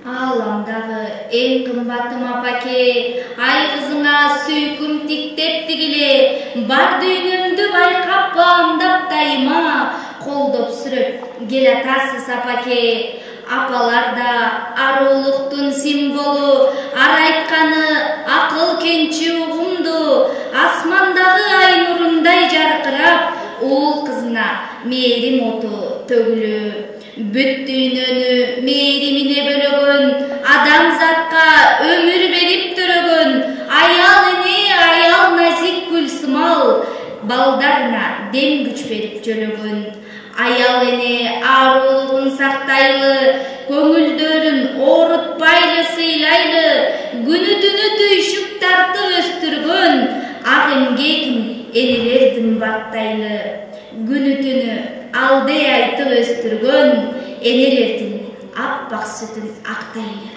Ağlamдағы en kımbatım apake, ay kızına süyküm tiktep digile, бар düğünümdü bayqap bağımdap dayıma, қолдоп сүрөп келатасыз апаке. Апалар да арулуктун символу, ар айтканы акыл кенчи угумду, асмандагы ай нурундай жаркырап, уул кызына мээрим оту төгүлү. Бүт дүйнөнү мээримине бөлөгөн, адамзатка өмүр берип төрөгөн, аял эне, аял назик гүлсымал, балдарына дем күч берип жөлөгөн. Аял эне арулугун сактайлы, көңүлдөрүн оорутпайлы сыйлайлы, күнү түнү түйшүк тартып өстүргөн, ак эмгегин энелердин баттайлы. Күнү түнү алды айтып өстүргөн, энелердин аппак сүтүн актайлы.